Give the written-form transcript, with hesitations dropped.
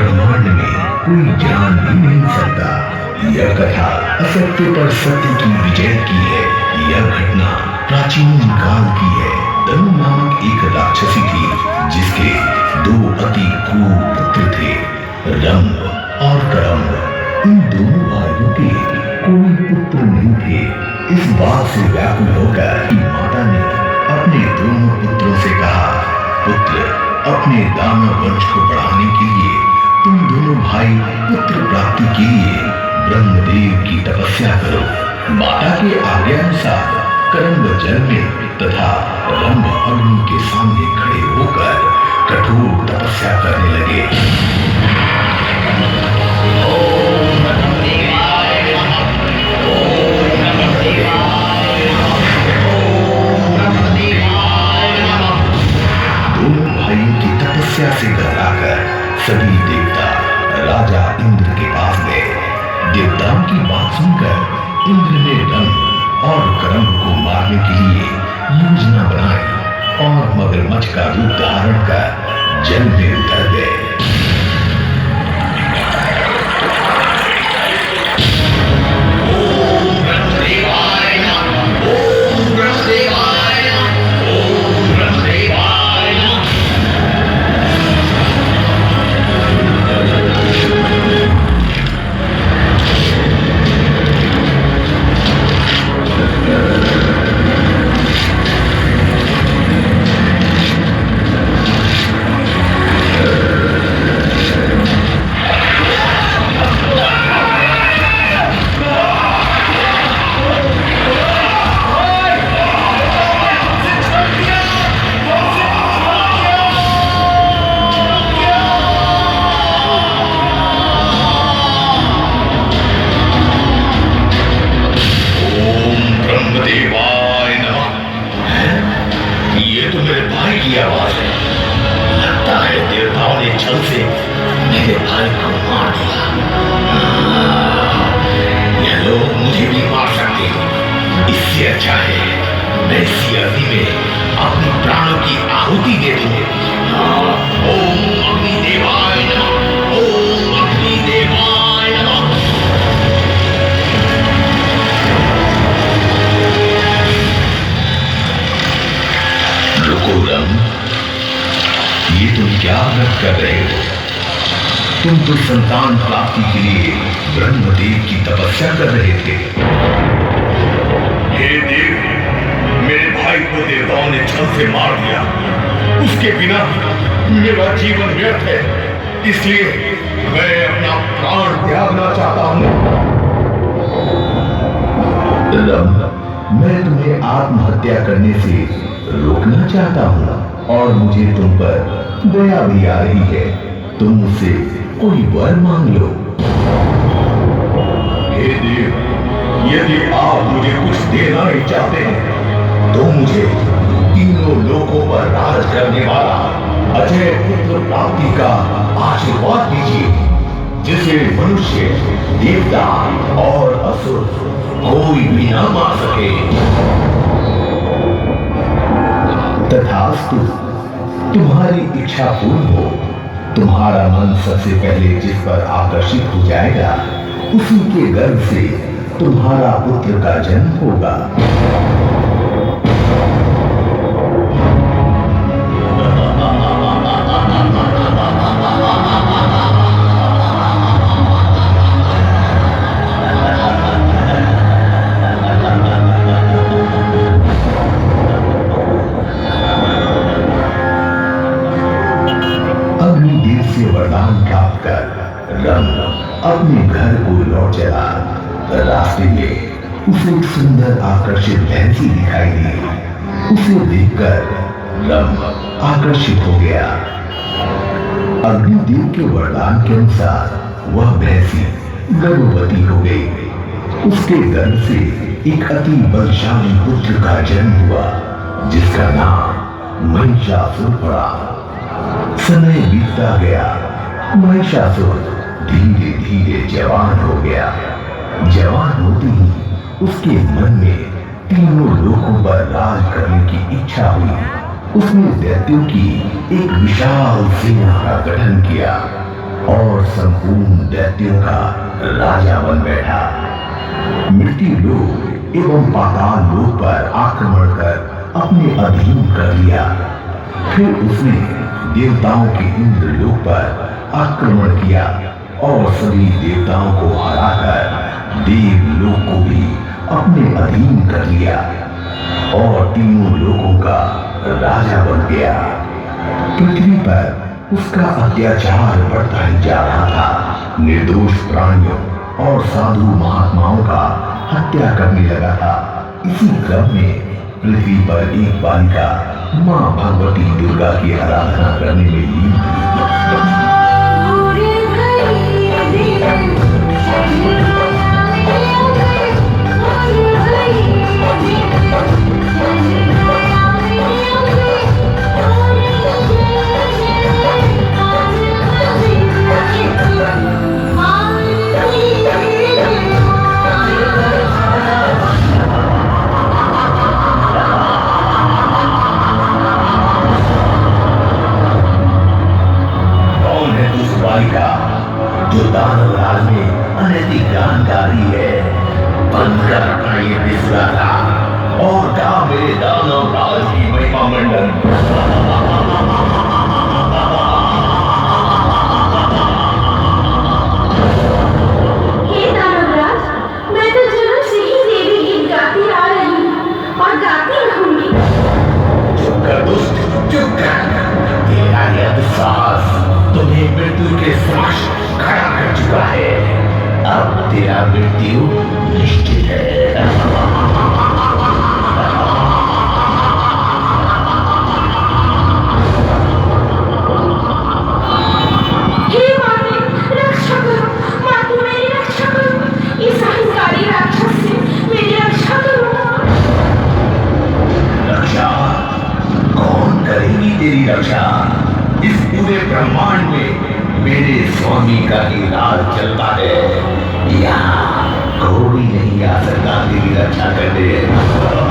ब्रह्मांड में कोई जान भी नहीं सकता। यह कथा असत्य पर सत्य की विजय की है। यह घटना प्राचीन काल की है। तनु नामक एक राक्षसी थी जिसके दो अति क्रूर पुत्र थे, रंभ और करम्ब। इन दोनों भाइयों के कोई पुत्र नहीं थे। इस बात से व्याकुल होकर माता ने अपने दोनों पुत्रों से कहा, पुत्र, अपने दानव वंश को बढ़ाने के लिए तुम दोनों भाई पुत्र प्राप्ति के लिए ब्रह्मदेव की तपस्या करो। माता के आज्ञानुसार करम्ब जल में तथा रंभ अग्नि के सामने खड़े होकर कठोर तपस्या करने लगे। दोनों भाइयों की तपस्या से घबराकर सभी देवता राजा इंद्र के पास गए। देवताओं की बात सुनकर इंद्र ने रंभ और करम्ब को मारने के लिए योजना बनाई और मगरमच्छ का रूप धारण कर जल में उतर गए। अच्छा है मैं इसी अग्नि में अपने प्राणों की आहुति दे दूं। ओम अग्निदेवाय नमः, ओम अग्निदेवाय नमः। रुको रंभ, ये तुम क्या व्रत कर रहे हो? तुम तो संतान प्राप्ति के लिए ब्रह्मदेव की तपस्या कर रहे थे। हे देव, मेरे भाई को देवताओं ने छल से मार दिया। उसके बिना मेरा जीवन व्यर्थ है, इसलिए मैं अपना प्राण त्यागना चाहता हूं। रंभ, मैं तुम्हें आत्महत्या करने से रोकना चाहता हूं और मुझे तुम पर दया भी आ रही है। तुम मुझसे कोई वर मांग लो। हे देव, यदि आप मुझे कुछ देना ही चाहते हैं तो मुझे तीनों लोकों पर राज करने वाला अजय पुत्र प्राप्ति का आशीर्वाद दीजिए, जिसे मनुष्य, देवता और असुर कोई भी ना मार सके। तथास्तु, तुम्हारी इच्छा पूर्ण हो। तुम्हारा मन सबसे पहले जिस पर आकर्षित हो जाएगा उसी के गर्भ से तुम्हारा पुत्र का जन्म होगा। अग्निदेव से वरदान प्राप्त कर रंभ अपने घर को लौट चला। रास्ते में उसे एक सुंदर आकर्षित भैंसी दिखाई दी। उसे देखकर रंभ आकर्षित हो गया। अग्निदेव के वरदान के अनुसार वह भैंसी गर्भवती हो गई। उसके गर्भ से एक अति बलशाली पुत्र का जन्म हुआ, जिसका नाम महिषासुर पड़ा। समय बीतता गया। महिषासुर धीरे धीरे जवान हो गया। जवान होते ही उसके मन में तीनों लोकों पर राज करने की इच्छा हुई। उसने दैत्यों की एक विशाल सेना का गठन किया। और संपूर्ण दैत्यों का राजा बन बैठा। मृत्यु लोक एवं पाताल लोक पर आक्रमण कर अपने अधीन कर लिया। फिर उसने देवताओं के इंद्र लोक पर आक्रमण किया और सभी देवताओं को हराकर देवलोक को भी अपने अधीन कर लिया और तीनों लोकों का राजा बन गया। पृथ्वी पर उसका अत्याचार बढ़ता ही जा रहा था। निर्दोष प्राणियों और साधु महात्माओं का हत्या करने लगा था। इसी क्रम में पृथ्वी पर एक बालिका मां भगवती दुर्गा की आराधना करने में लीन थी। बालिका जो दानव राज में अनैतिक जानकारी है, बंद कर अपना ये बिस्वाता और गा मेरे दानव राज की महिमा मंडन। हे दानवराज, मैं तो जन्म से ही देवी गीत गाती आ रही हूँ और गाती रहूंगी। चुप कर दुष्ट, चुप कर। तेरा यह दुस्साहस तुम्हें मृत्यु के समक्ष खड़ा कर चुका है। अब तेरा मृत्यु निश्चित है। हे माते, रक्षा करो। माते, मेरी रक्षा करो। इस अहंकारी राक्षस से मेरी रक्षा करो। रक्षा? कौन करेगी तेरी रक्षा? इस पूरे ब्रह्मांड में मेरे स्वामी का ही राज चलता है। यहाँ कोई नहीं आ सकता तेरी रक्षा करने।